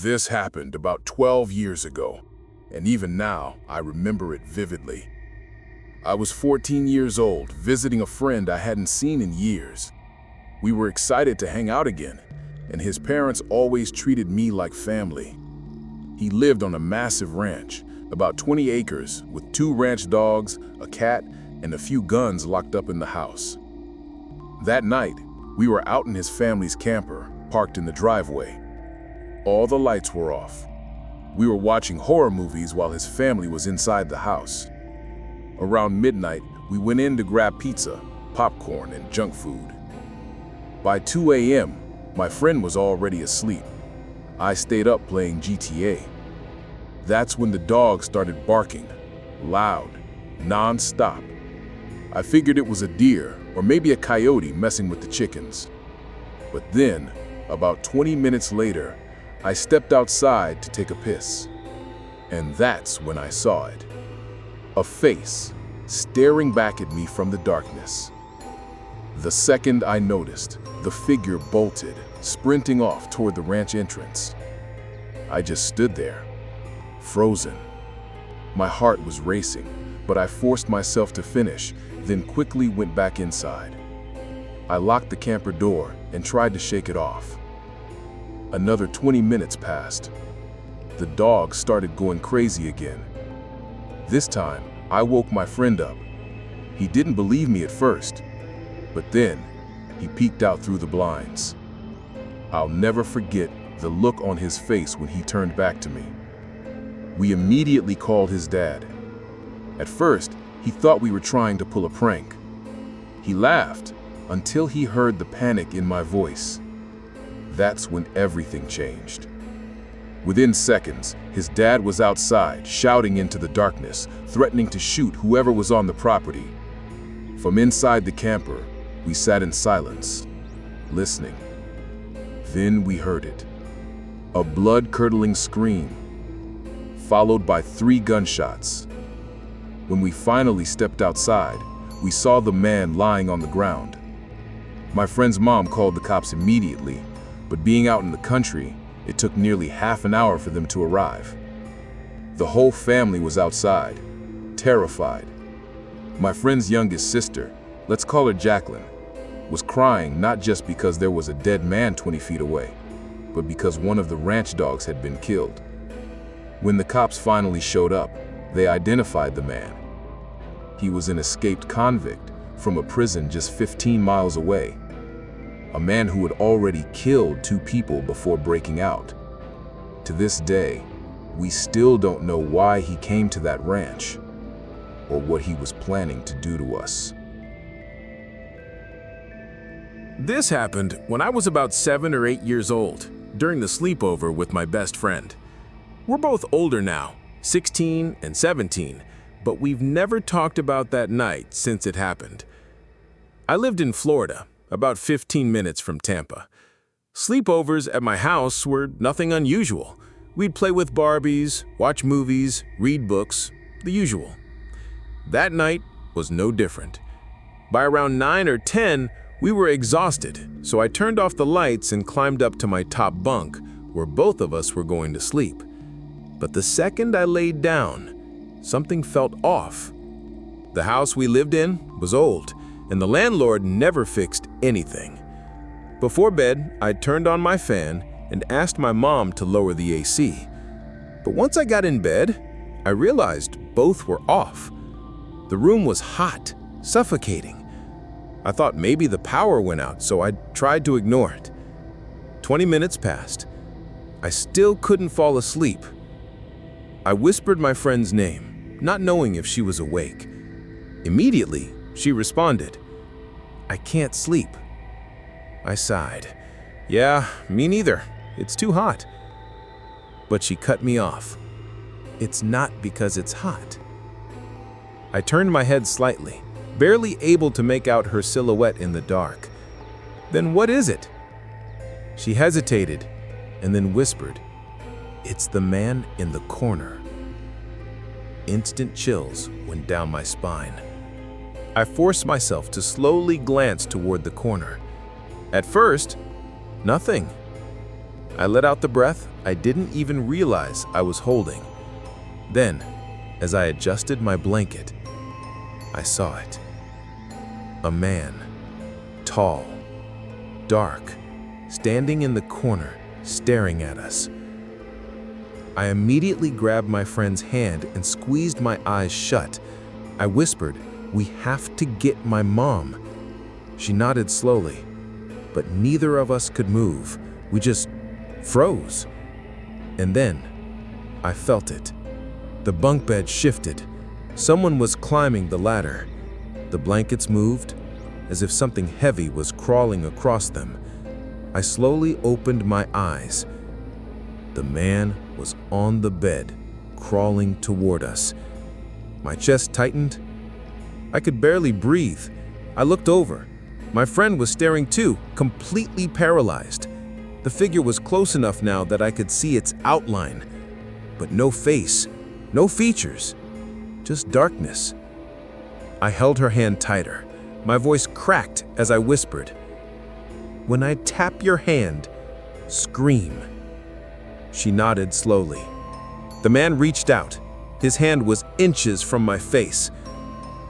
This happened about 12 years ago, and even now, I remember it vividly. I was 14 years old, visiting a friend I hadn't seen in years. We were excited to hang out again, and his parents always treated me like family. He lived on a massive ranch, about 20 acres, with 2 ranch dogs, a cat, and a few guns locked up in the house. That night, we were out in his family's camper, parked in the driveway. All the lights were off. We were watching horror movies while his family was inside the house. Around midnight, we went in to grab pizza, popcorn, and junk food. By 2 a.m., my friend was already asleep. I stayed up playing GTA. That's when the dog started barking, loud, non-stop. I figured it was a deer or maybe a coyote messing with the chickens. But then, about 20 minutes later, I stepped outside to take a piss. And that's when I saw it. A face staring back at me from the darkness. The second I noticed, the figure bolted, sprinting off toward the ranch entrance. I just stood there, frozen. My heart was racing, but I forced myself to finish, then quickly went back inside. I locked the camper door and tried to shake it off. Another 20 minutes passed. The dog started going crazy again. This time, I woke my friend up. He didn't believe me at first, but then he peeked out through the blinds. I'll never forget the look on his face when he turned back to me. We immediately called his dad. At first, he thought we were trying to pull a prank. He laughed until he heard the panic in my voice. That's when everything changed. Within seconds, his dad was outside, shouting into the darkness, threatening to shoot whoever was on the property. From inside the camper, we sat in silence, listening. Then we heard it. A blood-curdling scream, followed by 3 gunshots. When we finally stepped outside, we saw the man lying on the ground. My friend's mom called the cops immediately, but being out in the country, it took nearly half an hour for them to arrive. The whole family was outside, terrified. My friend's youngest sister, let's call her Jacqueline, was crying not just because there was a dead man 20 feet away, but because one of the ranch dogs had been killed. When the cops finally showed up, they identified the man. He was an escaped convict from a prison just 15 miles away. A man who had already killed 2 people before breaking out. To this day, we still don't know why he came to that ranch or what he was planning to do to us. This happened when I was about 7 or 8 years old, during the sleepover with my best friend. We're both older now, 16 and 17, but we've never talked about that night since it happened. I lived in Florida, about 15 minutes from Tampa. Sleepovers at my house were nothing unusual. We'd play with Barbies, watch movies, read books, the usual. That night was no different. By around 9 or 10, we were exhausted, so I turned off the lights and climbed up to my top bunk, where both of us were going to sleep. But the second I laid down, something felt off. The house we lived in was old, and the landlord never fixed anything. Before bed, I turned on my fan and asked my mom to lower the AC. But once I got in bed, I realized both were off. The room was hot, suffocating. I thought maybe the power went out, so I tried to ignore it. 20 minutes passed. I still couldn't fall asleep. I whispered my friend's name, not knowing if she was awake. Immediately, she responded, "I can't sleep." I sighed. "Yeah, me neither. It's too hot." But she cut me off. "It's not because it's hot." I turned my head slightly, barely able to make out her silhouette in the dark. "Then what is it?" She hesitated and then whispered, "It's the man in the corner." Instant chills went down my spine. I forced myself to slowly glance toward the corner. At first, nothing. I let out the breath I didn't even realize I was holding. Then, as I adjusted my blanket, I saw it. A man, tall, dark, standing in the corner, staring at us. I immediately grabbed my friend's hand and squeezed my eyes shut. I whispered, "We have to get my mom." She nodded slowly, but neither of us could move. We just froze. And then, I felt it. The bunk bed shifted. Someone was climbing the ladder. The blankets moved, as if something heavy was crawling across them. I slowly opened my eyes. The man was on the bed, crawling toward us. My chest tightened. I could barely breathe. I looked over. My friend was staring too, completely paralyzed. The figure was close enough now that I could see its outline, but no face, no features, just darkness. I held her hand tighter. My voice cracked as I whispered, "When I tap your hand, scream." She nodded slowly. The man reached out. His hand was inches from my face.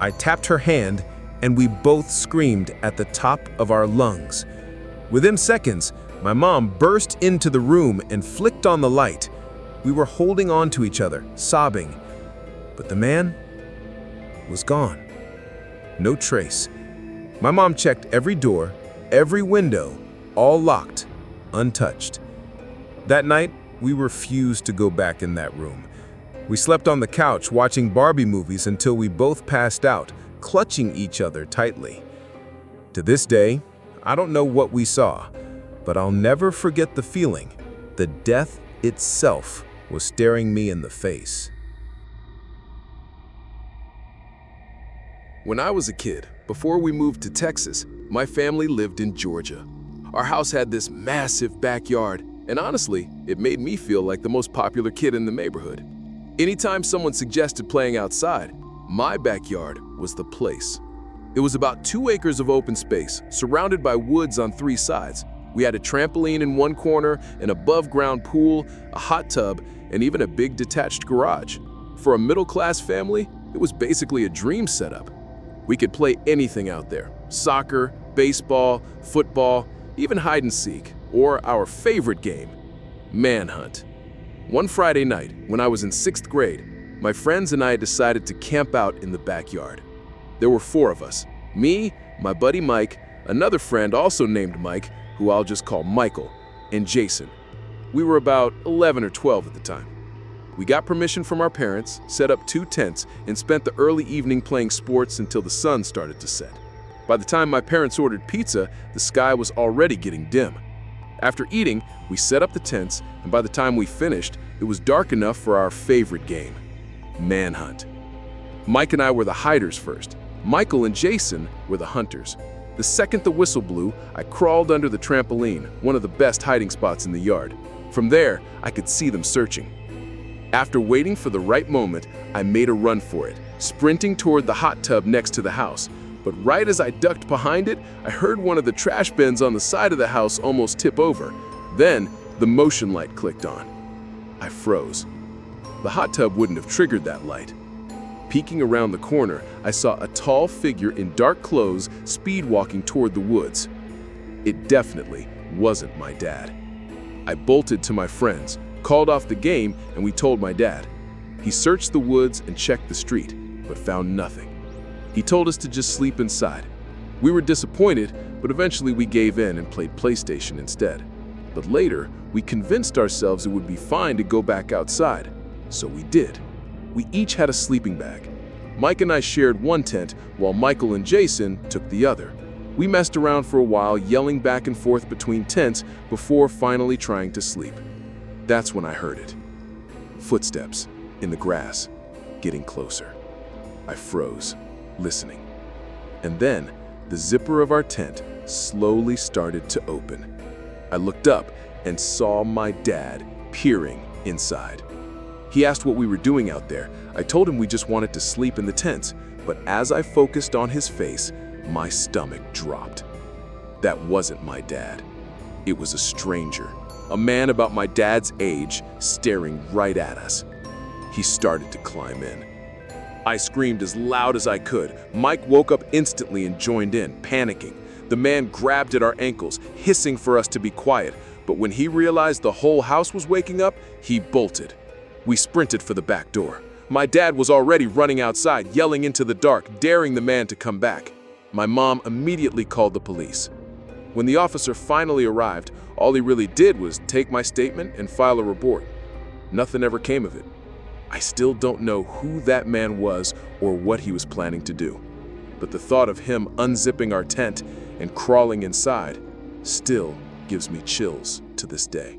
I tapped her hand, and we both screamed at the top of our lungs. Within seconds, my mom burst into the room and flicked on the light. We were holding on to each other, sobbing. But the man was gone. No trace. My mom checked every door, every window, all locked, untouched. That night, we refused to go back in that room. We slept on the couch watching Barbie movies until we both passed out, clutching each other tightly. To this day, I don't know what we saw, but I'll never forget the feeling. The death itself was staring me in the face. When I was a kid, before we moved to Texas, my family lived in Georgia. Our house had this massive backyard, and honestly, it made me feel like the most popular kid in the neighborhood. Anytime someone suggested playing outside, my backyard was the place. It was about 2 acres of open space, surrounded by woods on 3 sides. We had a trampoline in one corner, an above-ground pool, a hot tub, and even a big detached garage. For a middle-class family, it was basically a dream setup. We could play anything out there: soccer, baseball, football, even hide and seek, or our favorite game, manhunt. One Friday night, when I was in 6th grade, my friends and I decided to camp out in the backyard. There were 4 of us: me, my buddy Mike, another friend also named Mike, who I'll just call Michael, and Jason. We were about 11 or 12 at the time. We got permission from our parents, set up 2 tents, and spent the early evening playing sports until the sun started to set. By the time my parents ordered pizza, the sky was already getting dim. After eating, we set up the tents, and by the time we finished, it was dark enough for our favorite game, manhunt. Mike and I were the hiders first. Michael and Jason were the hunters. The second the whistle blew, I crawled under the trampoline, one of the best hiding spots in the yard. From there, I could see them searching. After waiting for the right moment, I made a run for it, sprinting toward the hot tub next to the house. But right as I ducked behind it, I heard one of the trash bins on the side of the house almost tip over. Then, the motion light clicked on. I froze. The hot tub wouldn't have triggered that light. Peeking around the corner, I saw a tall figure in dark clothes speed walking toward the woods. It definitely wasn't my dad. I bolted to my friends, called off the game, and we told my dad. He searched the woods and checked the street, but found nothing. He told us to just sleep inside. We were disappointed, but eventually we gave in and played PlayStation instead. But later, we convinced ourselves it would be fine to go back outside. So we did. We each had a sleeping bag. Mike and I shared one tent, while Michael and Jason took the other. We messed around for a while, yelling back and forth between tents before finally trying to sleep. That's when I heard it. Footsteps in the grass, getting closer. I froze, listening. And then, the zipper of our tent slowly started to open. I looked up and saw my dad peering inside. He asked what we were doing out there. I told him we just wanted to sleep in the tents, but as I focused on his face, my stomach dropped. That wasn't my dad. It was a stranger, a man about my dad's age staring right at us. He started to climb in. I screamed as loud as I could. Mike woke up instantly and joined in, panicking. The man grabbed at our ankles, hissing for us to be quiet, but when he realized the whole house was waking up, he bolted. We sprinted for the back door. My dad was already running outside, yelling into the dark, daring the man to come back. My mom immediately called the police. When the officer finally arrived, all he really did was take my statement and file a report. Nothing ever came of it. I still don't know who that man was or what he was planning to do. But the thought of him unzipping our tent and crawling inside still gives me chills to this day.